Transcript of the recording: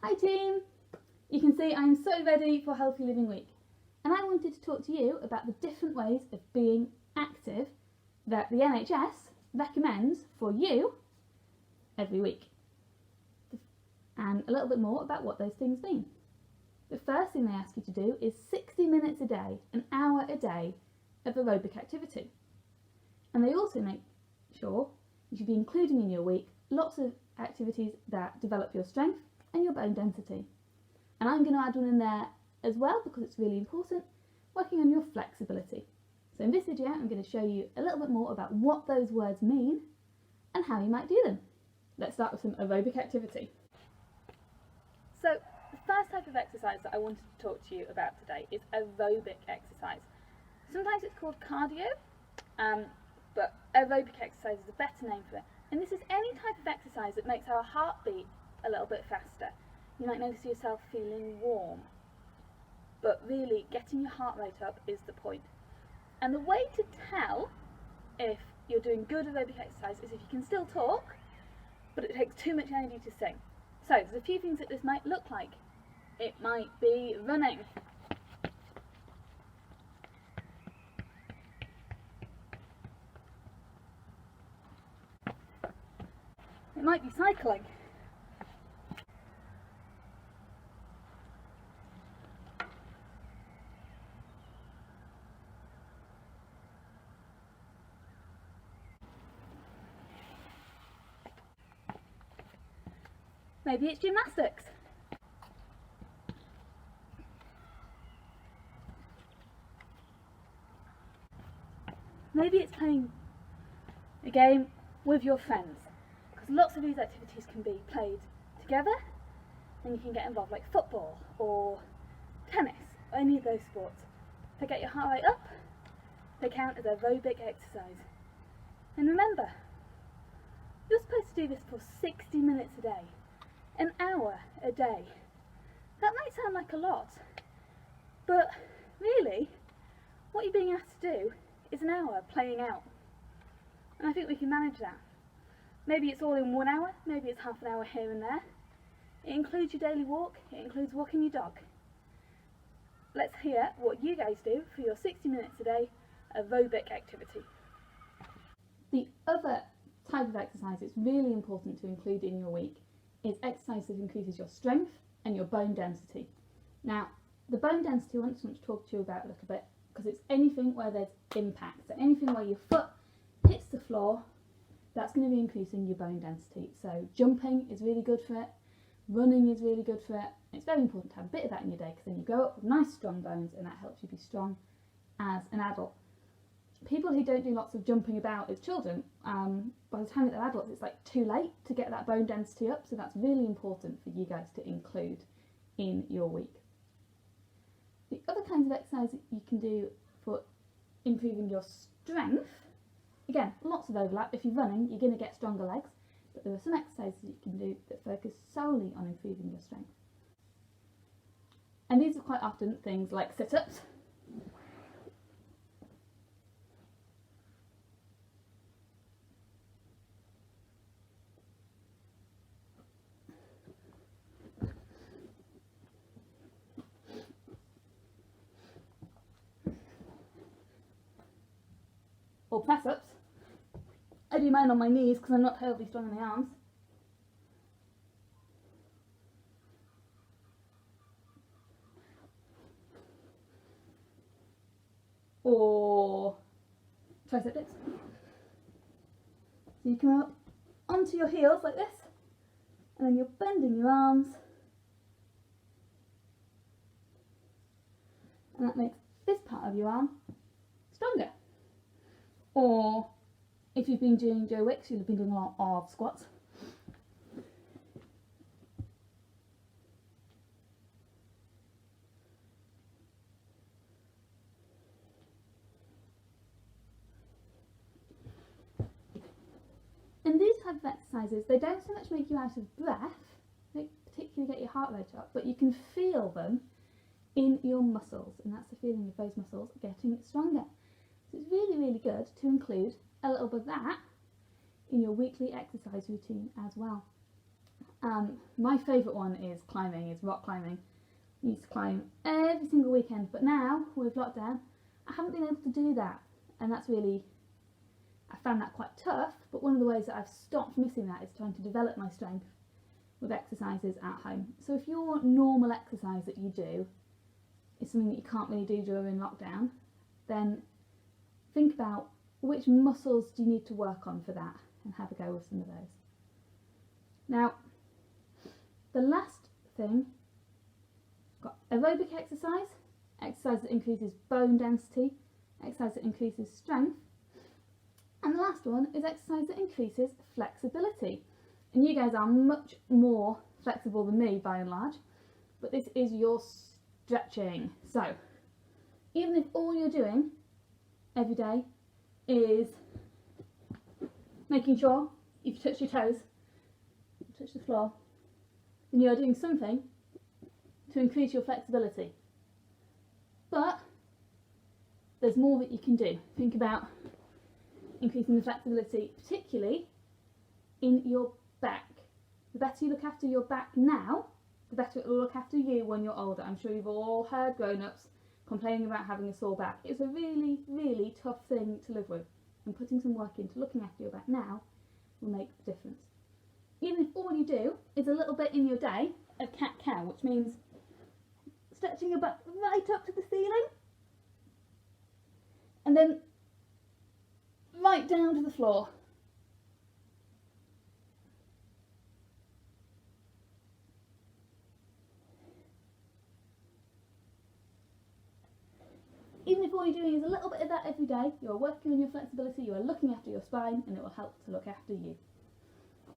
Hi team! You can see I'm so ready for Healthy Living Week, and I wanted to talk to you about the different ways of being active that the NHS recommends for you every week, and a little bit more about what those things mean. The first thing they ask you to do is 60 minutes a day, an hour a day of aerobic activity, and they also make sure you should be including in your week lots of activities that develop your strength and your bone density. And I'm going to add one in there as well because it's really important, working on your flexibility. So in this video I'm going to show you a little bit more about what those words mean and how you might do them. Let's start with some aerobic activity. So the first type of exercise that I wanted to talk to you about today is aerobic exercise. Sometimes it's called cardio, but aerobic exercise is a better name for it. And this is any type of exercise that makes our heart beat a little bit faster. You might notice yourself feeling warm, but really getting your heart rate up is the point. And the way to tell if you're doing good aerobic exercise is if you can still talk, but it takes too much energy to sing. So there's a few things that this might look like. It might be running. It might be cycling. Maybe it's gymnastics. Maybe it's playing a game with your friends, because lots of these activities can be played together and you can get involved, like football or tennis or any of those sports. If they get your heart rate up, they count as aerobic exercise. And remember, you're supposed to do this for 60 minutes a day, an hour a day. That might sound like a lot, but really what you're being asked to do is an hour playing out. And I think we can manage that. Maybe it's all in 1 hour, maybe it's half an hour here and there. It includes your daily walk, it includes walking your dog. Let's hear what you guys do for your 60 minutes a day aerobic activity. The other type of exercise that's really important to include in your week is exercise that increases your strength and your bone density. Now, the bone density I just want to talk to you about a little bit, because it's anything where there's impact. So anything where your foot hits the floor, that's going to be increasing your bone density. So jumping is really good for it, running is really good for it. It's very important to have a bit of that in your day, because then you grow up with nice strong bones and that helps you be strong as an adult. People who don't do lots of jumping about as children, by the time that they're adults, it's like too late to get that bone density up, so that's really important for you guys to include in your week. The other kinds of exercise that you can do for improving your strength, again, lots of overlap. If you're running, you're going to get stronger legs, but there are some exercises you can do that focus solely on improving your strength. And these are quite often things like sit-ups, or press-ups. I do mine on my knees because I'm not terribly strong in the arms. Or tricep dips. So you come up onto your heels like this, and then you're bending your arms, and that makes this part of your arm stronger. Or if you've been doing Joe Wicks, you'll have been doing a lot of squats. And these type of exercises, they don't so much make you out of breath, they particularly get your heart rate up, but you can feel them in your muscles, and that's the feeling of those muscles getting stronger. So it's really, really good to include a little bit of that in your weekly exercise routine as well. My favourite one is climbing, is rock climbing. I used to climb every single weekend, but now with lockdown I haven't been able to do that, and that's really, I found that quite tough. But one of the ways that I've stopped missing that is trying to develop my strength with exercises at home. So if your normal exercise that you do is something that you can't really do during lockdown, then think about which muscles do you need to work on for that and have a go with some of those. Now, the last thing, got aerobic exercise, exercise that increases bone density, exercise that increases strength, and the last one is exercise that increases flexibility. And you guys are much more flexible than me by and large, but this is your stretching. So even if all you're doing every day is making sure you've touched your toes, touched the floor, then you are doing something to increase your flexibility. But there's more that you can do. Think about increasing the flexibility, particularly in your back. The better you look after your back now, the better it will look after you when you're older. I'm sure you've all heard grown-ups complaining about having a sore back. It's a really, really tough thing to live with, and putting some work into looking after your back now will make a difference. Even if all you do is a little bit in your day of cat-cow, which means stretching your back right up to the ceiling and then right down to the floor. Even if all you're doing is a little bit of that every day, you are working on your flexibility, you are looking after your spine, and it will help to look after you.